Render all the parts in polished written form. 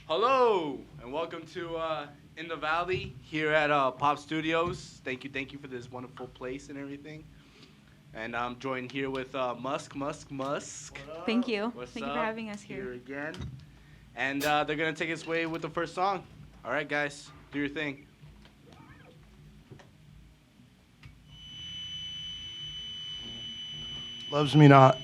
Hello, and welcome to In the Valley here at Pop Studios. Thank you for this wonderful place and everything. And I'm joined here with Muskk. Thank you. What's Thank you up? for having us here. Again. And they're gonna take us away with the first song. All right, guys, do your thing. Loves me not.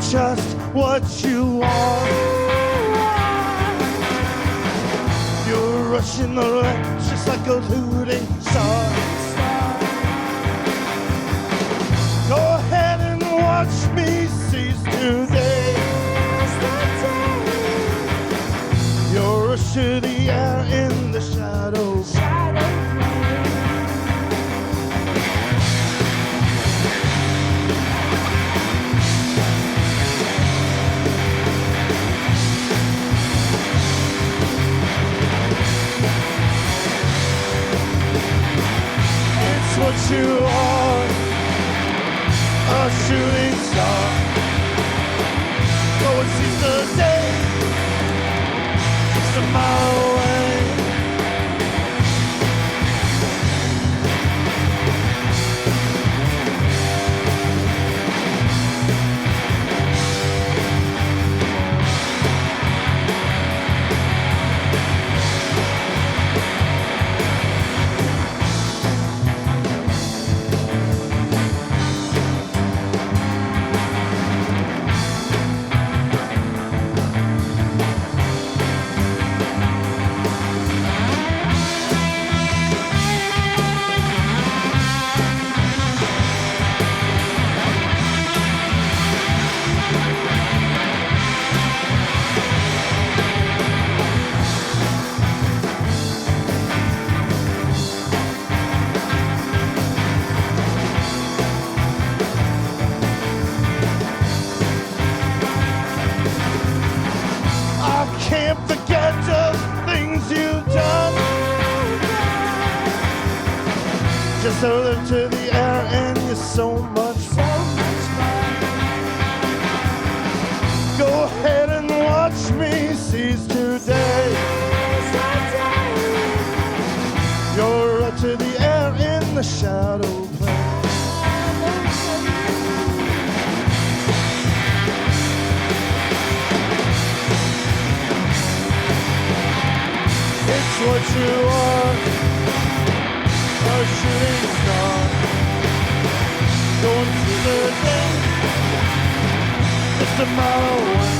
Just what you are. You're rushing the wreck just like a looting star. Go ahead and watch me seize today. You're rush to the air in the shadows. What you are, a shooting star. Go and seize the day, just a mile away. Can't forget the things you've done. Just a lift to the air and you're so much fun. Go ahead and watch me seize today. You're up to the air in the shadow play. It's what you are, a shooting star. Going through the day, just a mile away.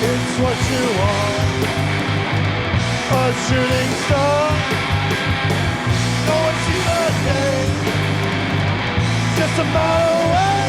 It's what you are, a shooting star. Go and see the day, just a mile away.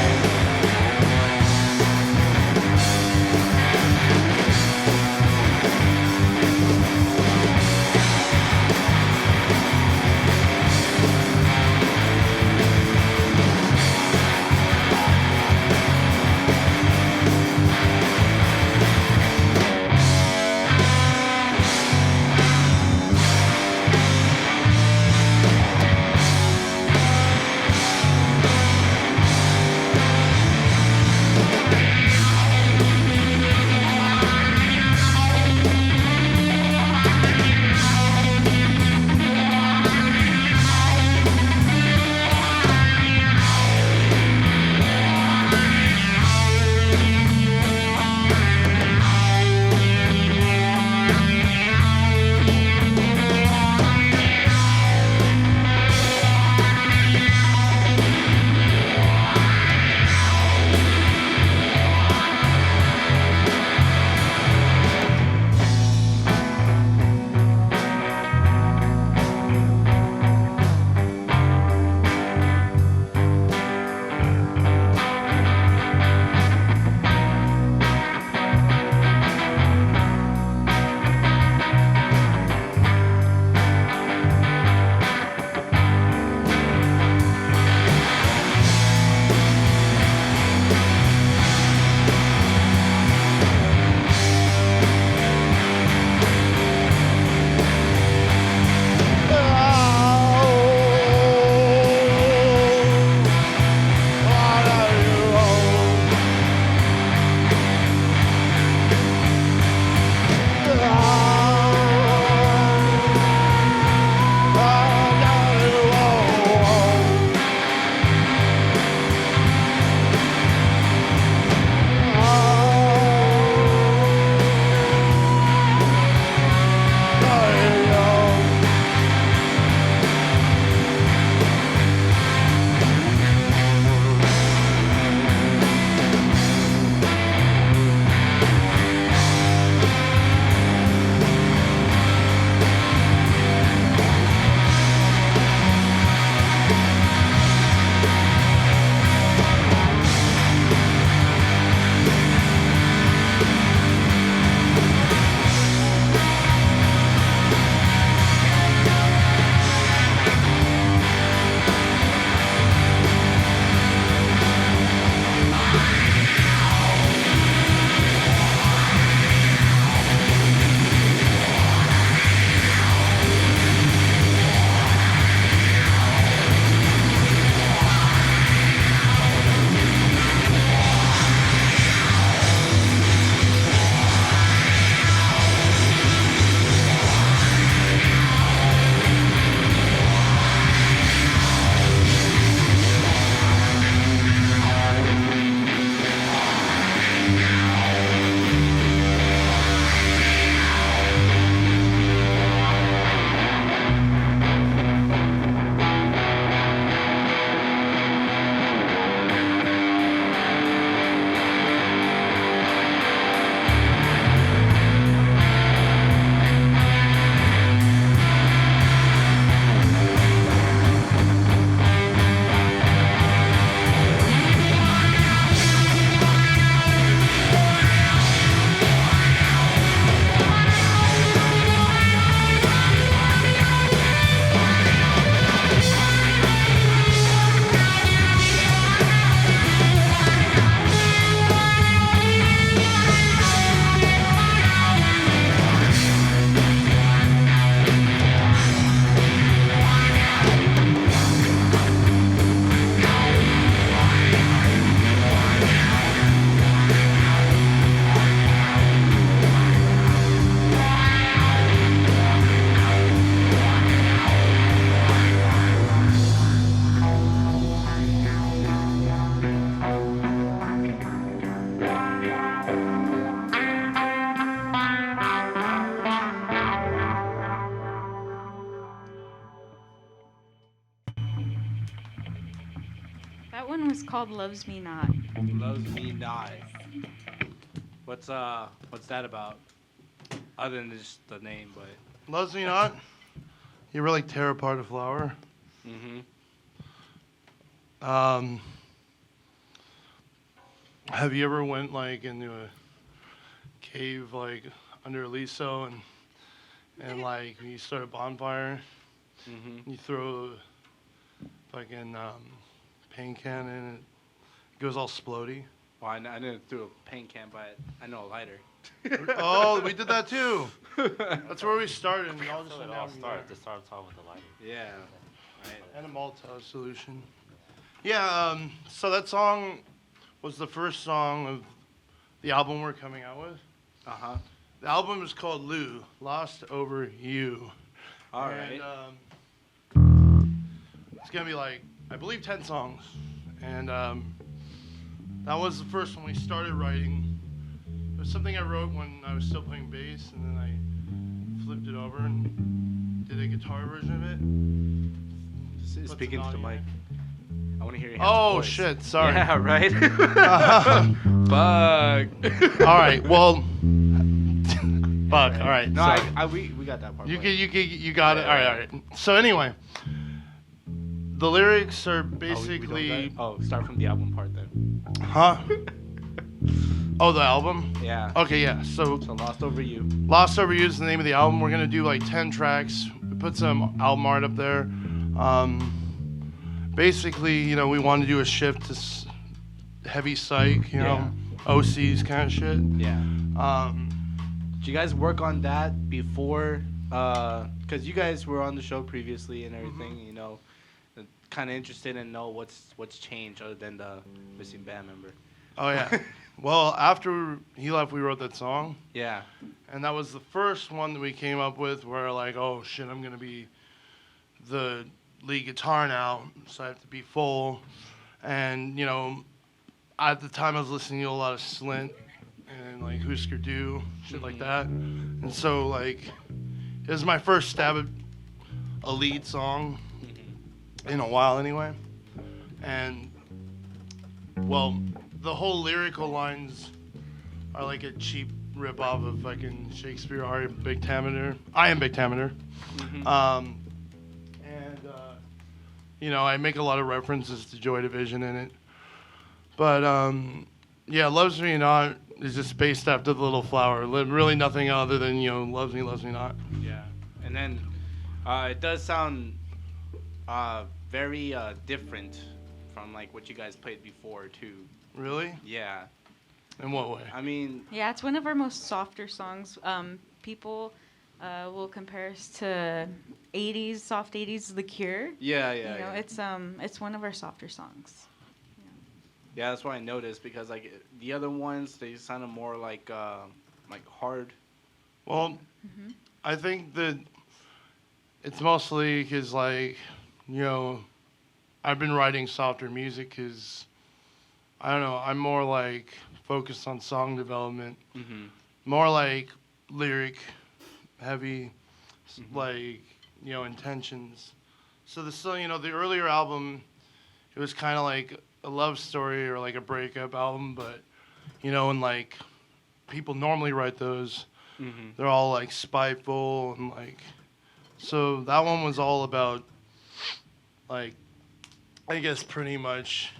That one was called Loves Me Not. Loves Me Not. What's that about? Other than just the name, but. Loves Me Not. You really tear apart a flower. Mhm. Have you ever went like into a cave like under Aliso and like you start a bonfire? Mhm. You throw fucking paint can in and it goes all splody. Well, I didn't throw a paint can, but I know a lighter. Oh, we did that too. That's where we started. And all So just it now all we starts. are. It starts off with the lighter. Yeah. Right. And a Maltose solution. Yeah, so that song was the first song of the album we're coming out with. Uh-huh. The album is called Lou, Lost Over You. All right. It's going to be like, I believe 10 songs. And that was the first one we started writing. It was something I wrote when I was still playing bass, and then I flipped it over and did a guitar version of it. Put Speaking some to the audio mic. in. I want to hear your Oh, voice. shit, sorry. Yeah, right? Fuck. All right, well, fuck, all right. No, sorry. we got that part. You right. got it. Yeah, All right, yeah. all right. So anyway, the lyrics are Oh, we don't basically, got- oh, start from the album part then. huh? Oh, the album. Yeah. Okay, yeah. So So Lost Over You. Lost Over You is the name of the album. We're gonna do like 10 tracks. We put some album art up there. Basically, you know, we wanted to do a shift to heavy psych, you know, OCs kind of shit. Yeah. Um, Did you guys work on that before? Because you guys were on the show previously and everything, you know, kind of interested in know what's changed other than the missing band member. oh yeah. Well, after he left, we wrote that song. Yeah. And that was the first one that we came up with where like, oh shit, I'm gonna be the lead guitar now, so I have to be full. And, you know, at the time I was listening to a lot of Slint and like Husker Du, shit like that. And so like it was my first stab at a lead song in a while anyway. And well, the whole lyrical lines are like a cheap rip off of fucking Shakespeare, I am Big Tameter. You know, I make a lot of references to Joy Division in it. But yeah, Loves Me Not is just based after the little flower. Really nothing other than, you know, loves me not. Yeah. And then it does sound very different from like what you guys played before too. Really? Yeah. In what way? I mean, Yeah, it's one of our most softer songs. People will compare us to 80s, soft 80s, The Cure. yeah. You know, it's one of our softer songs. Yeah, that's what I noticed because like the other ones they sounded more like hard. Well, I think that it's mostly because, like, you know, I've been writing softer music because, I don't know, I'm more, like, focused on song development. Mm-hmm. More, like, lyric heavy, like, you know, intentions. So, you know, the earlier album, it was kind of like a love story or, like, a breakup album, but, you know, and, like, people normally write those. They're all like spiteful and like, so that one was all about like, I guess pretty much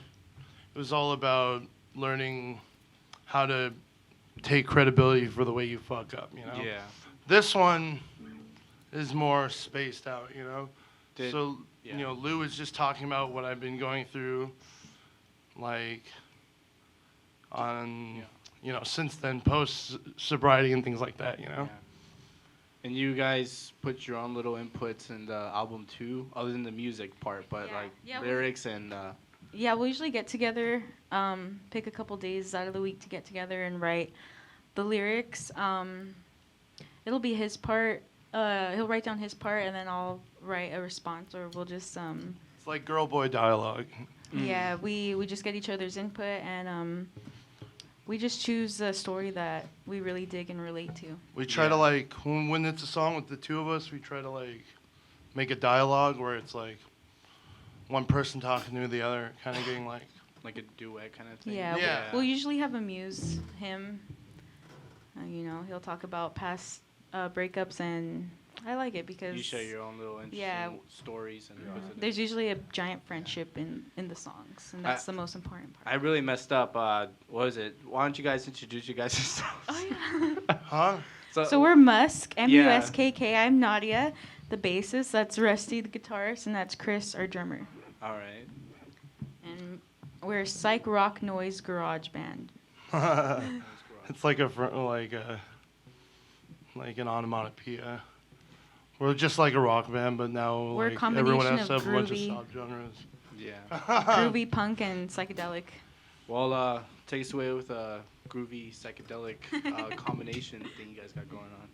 it was all about learning how to take credibility for the way you fuck up, you know? Yeah. This one is more spaced out, you know? Yeah. You know, Lou was just talking about what I've been going through, like, on... Yeah. You know, since then, post sobriety and things like that, you know. Yeah. And you guys put your own little inputs in the album too, other than the music part, but Yeah. like Yeah, lyrics and. Yeah, we'll usually get together, pick a couple days out of the week to get together and write the lyrics. It'll be his part. He'll write down his part, and then I'll write a response, or we'll just. It's like girl boy dialogue. Yeah, we just get each other's input, and we just choose a story that we really dig and relate to. We try to like when it's a song with the two of us, we try to like make a dialogue where it's like one person talking to the other, kind of getting like. Like a duet kind of thing. Yeah. Yeah. We'll usually have Amuse him. You know, he'll talk about past breakups, and I like it because You share your own little interesting stories and everything. there's usually a giant friendship in the songs, and that's the most important part. I really messed up. What was it? Why don't you guys introduce you guys yourselves? Oh yeah. Huh? So we're Muskk, Muskk. I'm Nadia, the bassist. That's Rusty, the guitarist, and that's Chris, our drummer. All right. And we're psych rock noise garage band. It's like like an onomatopoeia. We're just like a rock band, but now We're a like, combination everyone has to of have a bunch of groovy- subgenres. Yeah. Groovy punk and psychedelic. Well, take us away with a groovy psychedelic combination thing you guys got going on.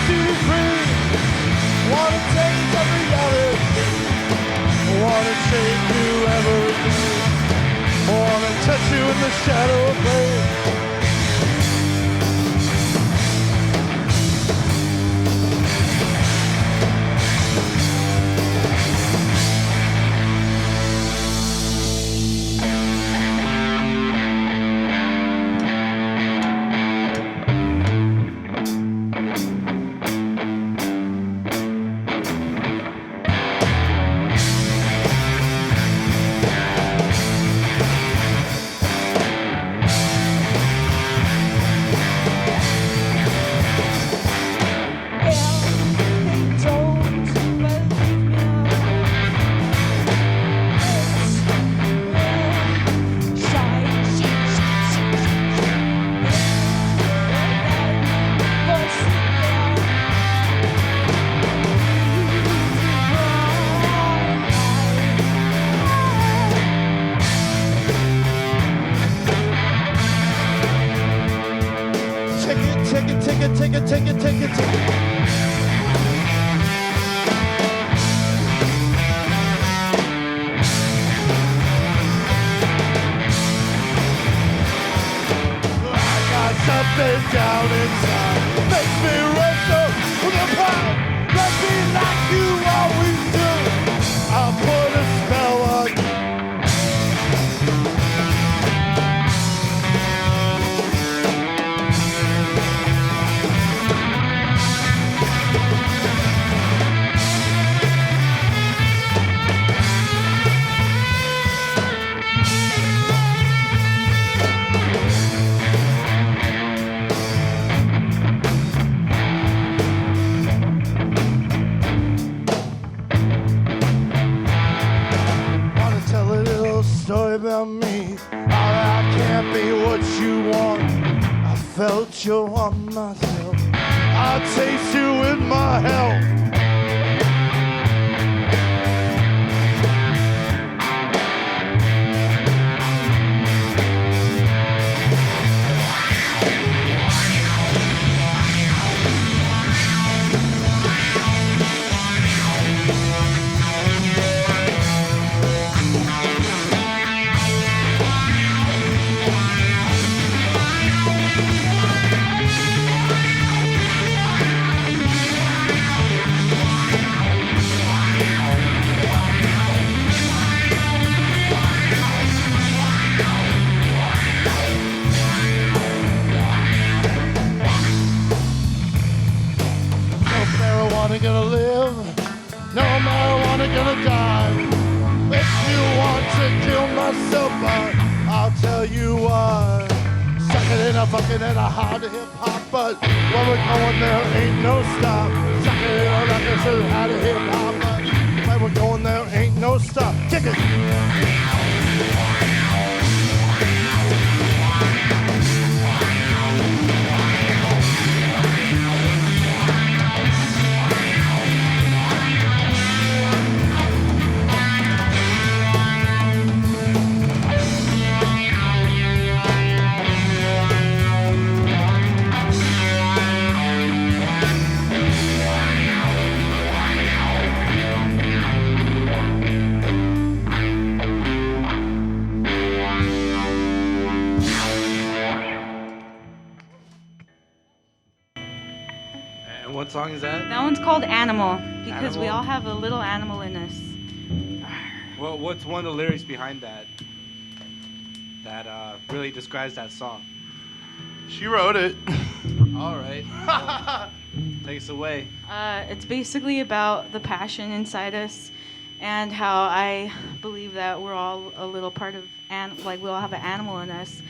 to free. Wanna taste every reality. Wanna shake you every day. Wanna touch you in the shadow of pain. Take it. Something down inside makes me wrestle with a pride. Let me like you always do. I'll put a spell on you. Story about me, how I can't be what you want. I felt you on myself. I taste you in my hell. Gonna live, no marijuana gonna die. If you want to kill myself, I'll tell you why. Suck it in a bucket and a hard hip hop, but when we're going there ain't no stop. Suck it in a record so hard hip hop, but when we're going there ain't no stop. Kick it. What song is that? That one's called Animal, because we Animal? all have a little animal in us. Well, what's one of the lyrics behind that really describes that song? She wrote it. All right. Well, take us away. It's basically about the passion inside us and how I believe that we're all a little part of, like we all have an animal in us.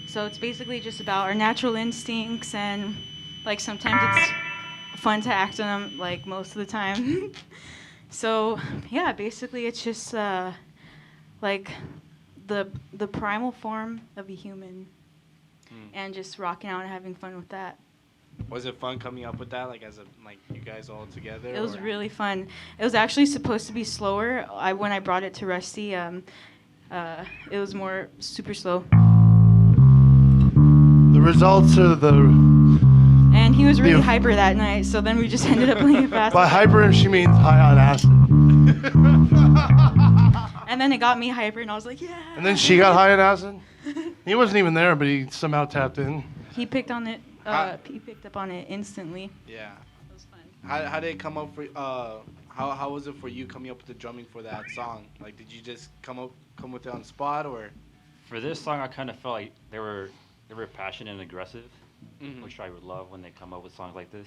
So it's basically just about our natural instincts, and like sometimes it's fun to act on them, like most of the time. So yeah, basically it's just like the primal form of a human, and just rocking out and having fun with that. Was it fun coming up with that, like you guys all together? It was really fun. It was actually supposed to be slower. When I brought it to Rusty, it was more super slow. The results are the. And he was really hyper that night, so then we just ended up playing it fast. By hyper, she means high on acid. And then it got me hyper, and I was like, yeah. And then she got high on acid? He wasn't even there, but he somehow tapped in. He picked on it. He picked up on it instantly. Yeah. It was fun. How did it come up for? How was it for you coming up with the drumming for that song? Like, did you just come with it on the spot, or? For this song, I kind of felt like they were passionate and aggressive, Mhm. which I would love when they come up with songs like this,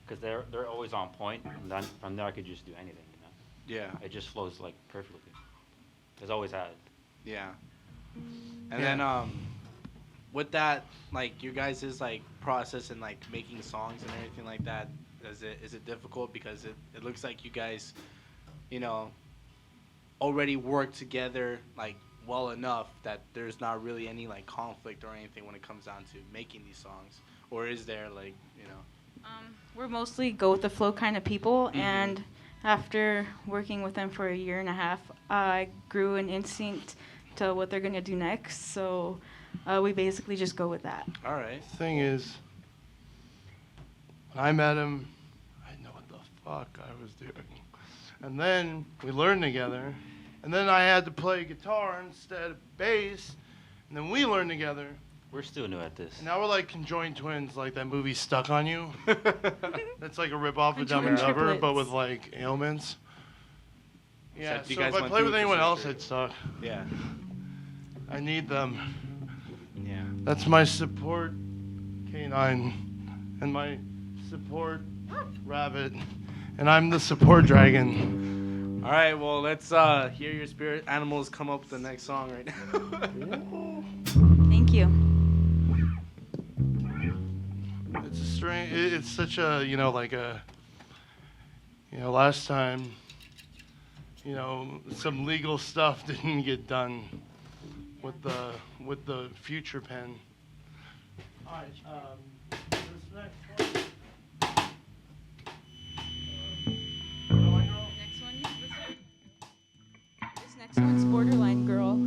because they're always on point, and then from there I could just do anything, you know. Yeah. It just flows like perfectly. It's always had. Yeah. And then with that, like your guys' like process and like making songs and everything like that, is it difficult because it looks like you guys, you know, already work together like well enough that there's not really any like conflict or anything when it comes down to making these songs, or is there like, you know? We're mostly go with the flow kind of people, Mhm. and after working with them for a year and a half, I grew an instinct to what they're gonna do next. So we basically just go with that. All right. Thing is, when I met him, I didn't know what the fuck I was doing. And then we learned together. And then I had to play guitar instead of bass. And then we learned together. We're still new at this. And now we're like conjoined twins, like that movie Stuck on You. That's like a ripoff of Dumb and Conjoined Dumber, but triplets. with like ailments. Yeah, Except you so guys if I went play through with it anyone for else, sister. I'd suck. Yeah. I need them. Yeah. That's my support canine and my support rabbit. And I'm the support dragon. All right. Well, let's hear your spirit animals come up with the next song right now. Thank you. It's a strange. It's such a, you know, like a, you know, last time, you know, some legal stuff didn't get done with the future pen. All right. This next one. Next one. This next one's Borderline Girl.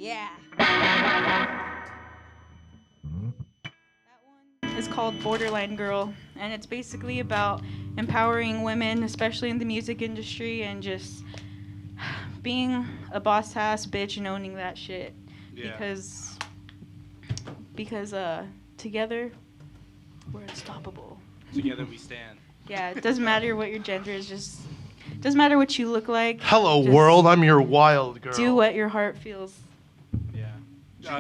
Yeah. That one is called Borderline Girl, and it's basically about empowering women, especially in the music industry, and just being a boss ass bitch and owning that shit. Yeah. Because together we're unstoppable. Together we stand. Yeah, it doesn't matter what your gender is, just doesn't matter what you look like. Hello, just world. I'm your wild girl. Do what your heart feels. Yeah.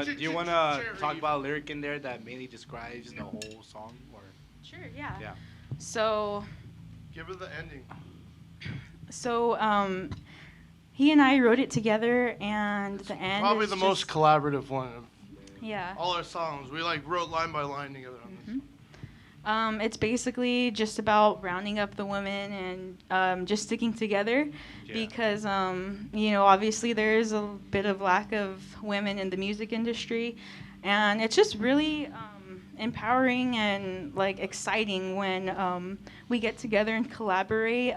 Do you want to talk about a lyric in there that mainly describes the whole song? Or Sure, yeah. Yeah. So, Give it the ending. he and I wrote it together, and the end Probably is the just, most collaborative one of yeah. all our songs. We like wrote line by line together on this. It's basically just about rounding up the women and just sticking together, because obviously there is a bit of lack of women in the music industry, and it's just really empowering and like exciting when we get together and collaborate.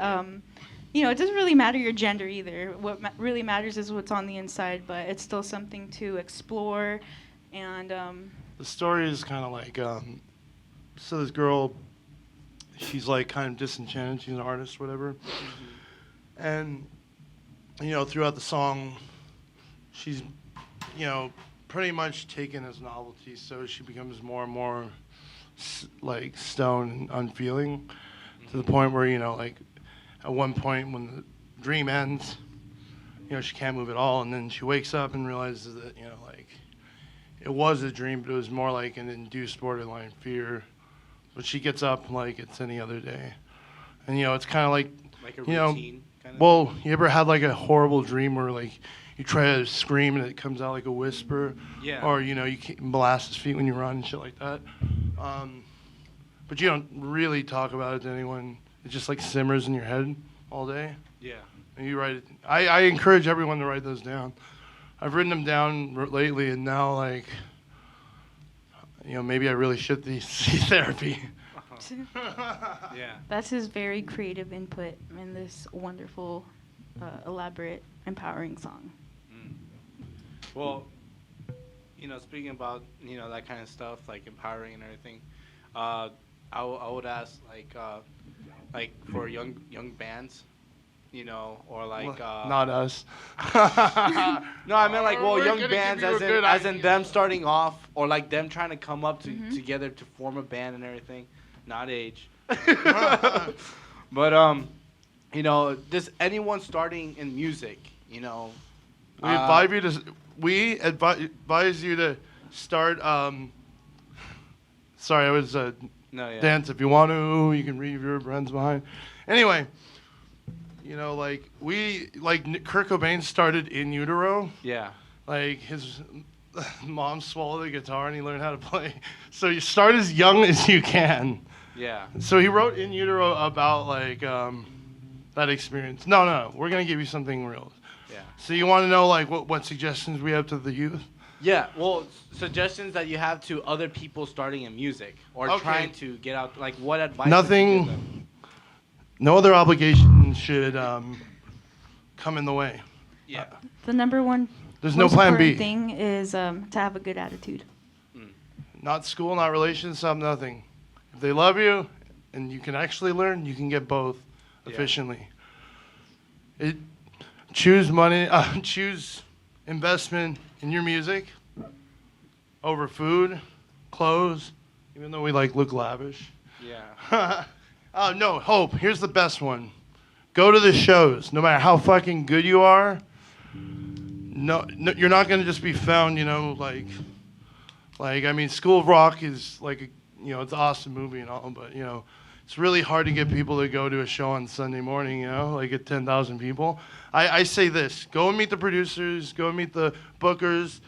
It doesn't really matter your gender either. What really matters is what's on the inside, but it's still something to explore. And The story is kind of like, so this girl, she's like kind of disenchanted. She's an artist, whatever. And, throughout the song, she's, pretty much taken as novelty. So she becomes more and more like stone and unfeeling to the point where, like at one point when the dream ends, she can't move at all. And then she wakes up and realizes that, like it was a dream, but it was more like an induced borderline fear. But she gets up like it's any other day. And, it's kind of like a routine kind of well, you ever had like a horrible dream where like you try to scream and it comes out like a whisper? Yeah. Or, you can't molasses feet when you run and shit like that. But you don't really talk about it to anyone. It just like simmers in your head all day. Yeah. And you write it. I encourage everyone to write those down. I've written them down lately, and now like, maybe I really should see therapy. Yeah. that's his very creative input in this wonderful, elaborate, empowering song. Well, speaking about that kind of stuff, like empowering and everything, I would ask like for young bands, or like Not us. No, I meant like We're young gonna bands give you a as good in idea. them starting off, or like them trying to come up together to form a band and everything, not age. But just anyone starting in music, We advise you to start. Sorry, I was no, yeah. dance. If you want to, you can leave your friends behind. Anyway, Kurt Cobain started in utero. Yeah. Like his mom swallowed the guitar and he learned how to play. So you start as young as you can. Yeah. So he wrote in utero about like that experience. No, we're gonna give you something real. Yeah. So you want to know like what suggestions we have to the youth? Yeah, well, suggestions that you have to other people starting in music or Okay. trying to get out, like what advice? would you give them? No other obligation should come in the way. Yeah. The number one There's no most plan important B. thing is to have a good attitude. Not school, not relations, nothing. If they love you and you can actually learn, you can get both efficiently. Choose investment in your music over food, clothes, even though we like look lavish. Yeah. No, Hope, here's the best one. Go to the shows. No matter how fucking good you are, no you're not going to just be found, like, I mean, School of Rock is like, it's an awesome movie and all, but, it's really hard to get people to go to a show on Sunday morning, like at 10,000 people. I say this, go and meet the producers, go and meet the bookers,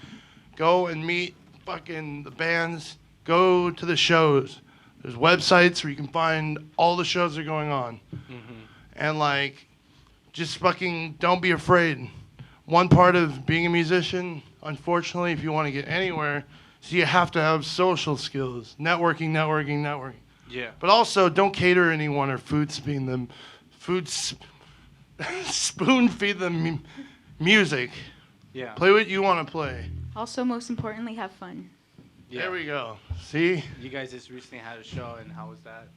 go and meet fucking the bands, go to the shows. There's websites where you can find all the shows that are going on. And like, just fucking don't be afraid. One part of being a musician, unfortunately, if you want to get anywhere, is you have to have social skills, networking. Yeah. But also, don't cater anyone or spoon feed them music. Yeah. Play what you want to play. Also, most importantly, have fun. Yeah. There we go. See? You guys just recently had a show, and how was that?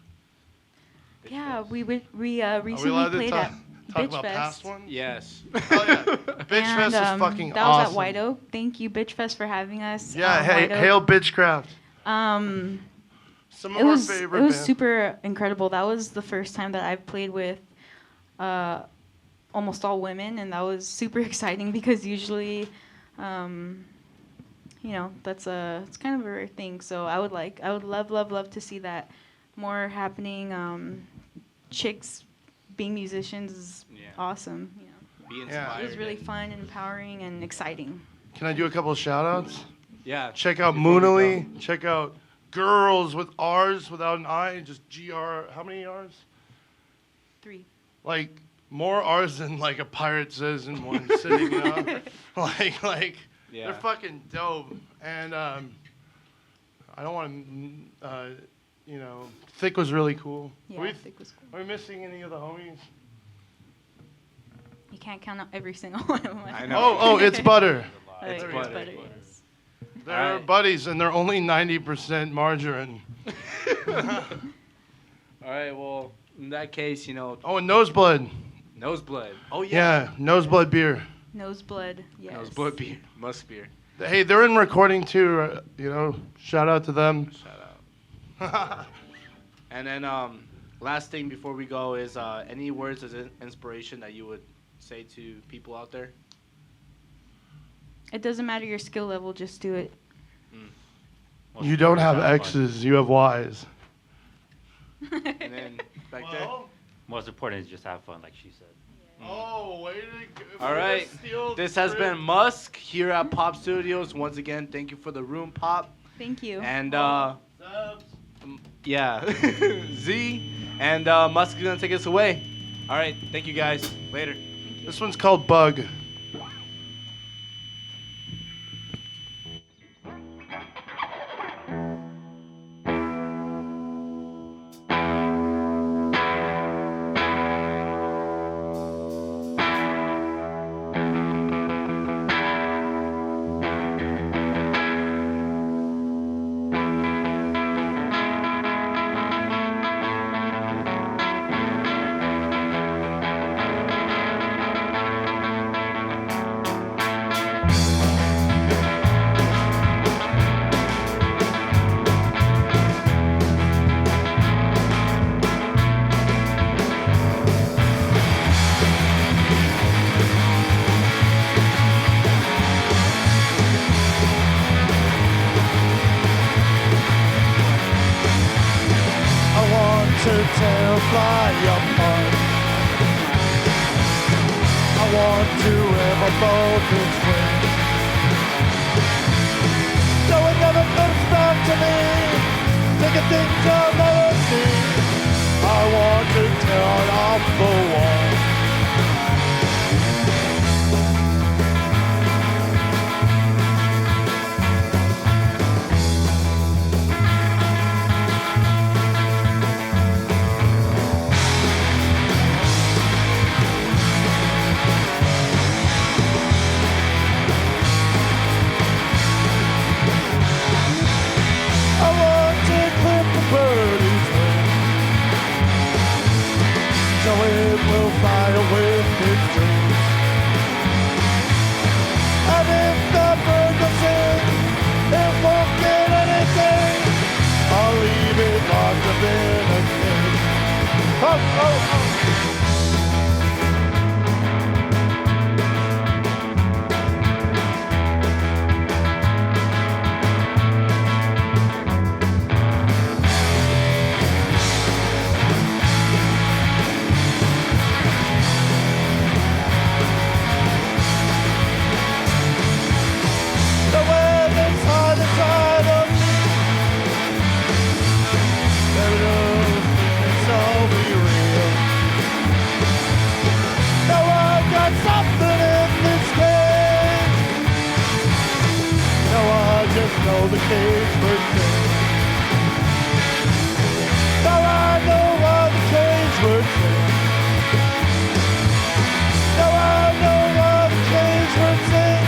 Bitch Yeah, Fest. we recently Are we allowed to played talk at talk Bitch about Fest. past ones? Yes. Oh, yeah. Bitch Fest is fucking that awesome. was at White Oak. Thank you, Bitch Fest, for having us. Yeah, White Oak. hail Bitchcraft. Um, Some of it our was favorite it was bands. super incredible. That was the first time that I've played with almost all women, and that was super exciting because usually, it's kind of a rare thing. So I would love to see that more happening. Chicks being musicians is Yeah. awesome. Be Yeah. inspired. It was really and- fun and empowering and exciting. Can I do a couple of shout outs? Yeah. Check out Before we go. Moonily. Check out Girls with R's without an I. Just GR. How many R's? 3. Like more R's than like a pirate says in one sitting, you know? like Yeah. they're fucking dope. And I don't want to, Thick was really cool. Yeah, Are I we, think it was cool. are we missing any of the homies? You can't count out every single one of them. I know. Oh, it's Butter. It's Like, butter. yes. They're Alright. buddies, and they're only 90% margarine. All right. Well, in that case, Oh, and Noseblood. Noseblood. Oh yeah. Yeah, Noseblood beer. Noseblood, yes. Noseblood beer. Muskk beer. Hey, they're in recording too. Shout out to them. Shout out. And then last thing before we go is any words of inspiration that you would say to people out there? It doesn't matter your skill level, just do it. Most You don't have important is fun. X's, you have Y's. And then back there. Most important is just have fun, like she said. Oh, way to go. All right. This has been Muskk here at Pop Studios. Once again, thank you for the room, Pop. Thank you. And yeah, Z. And Muskk is gonna take us away. All right. Thank you guys. Later. This one's called Bug. tear fly apart. I want to ever both its wings. So it never comes back to me, thinking things I'll never see. I want to tear it off the wall. I want to clip the birdie's wing, so it will fly with its dreams. And if the bird will sing, it won't get anything. I'll leave it locked up in a cage. Oh, oh, oh. The web is hard inside of me. It's all be real. Now I've got something in this cage. Now I just know the cage would sing. Now I know why the cage would sing. Now I know why the cage would sing.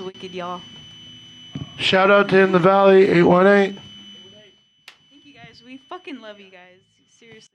wicked, y'all. Shout out to In the Valley 818. Thank you guys. We fucking love you guys. Seriously.